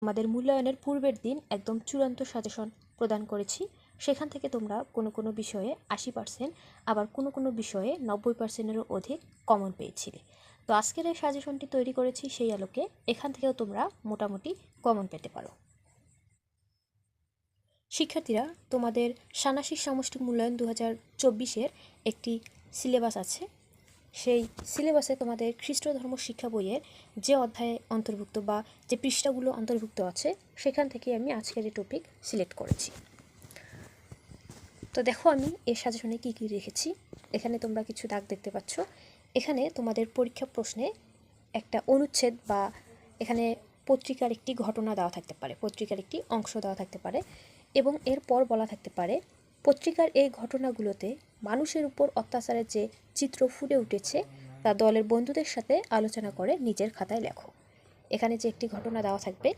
আমাদের মূল্যায়নের পূর্বের দিন একদম চূড়ান্ত সাজেশন প্রদান করেছি। সেখান থেকে তোমরা কোনো কোনো বিষয়ে 80%, আবার কোনো কোনো বিষয়ে 90%-এরও অধিক কমন পেয়েছিলে। তো আজকের এই সাজেশনটি তৈরি করেছি সেই আলোকে এখান থেকেও তোমরা মোটামুটি কমন পেতে পারো। শিক্ষার্থীরা, তোমাদের ষান্মাসিক সামষ্টিক মূল্যায়ন 2024-এর একটি সিলেবাস আছে। সেই সিলেবাসে তোমাদের খ্রিস্ট ধর্ম শিক্ষা বইয়ের যে অধ্যায়ে অন্তর্ভুক্ত বা যে পৃষ্ঠাগুলো অন্তর্ভুক্ত আছে সেখান থেকে আমি আজকের এই টপিক সিলেক্ট করেছি। তো দেখো আমি এর সাজেশনে কী কী রেখেছি। এখানে তোমরা কিছু দাগ দেখতে পাচ্ছ। এখানে তোমাদের পরীক্ষা প্রশ্নে একটা অনুচ্ছেদ বা এখানে পত্রিকার একটি ঘটনা দেওয়া থাকতে পারে, পত্রিকার একটি অংশ দেওয়া থাকতে পারে এবং এরপর বলা থাকতে পারে পত্রিকার এই ঘটনাগুলোতে মানুষের উপর অত্যাচারের যে চিত্র ফুটে উঠেছে তা দলের বন্ধুদের সাথে আলোচনা করে নিজের খাতায় লেখো। এখানে যে একটি ঘটনা দেওয়া থাকবে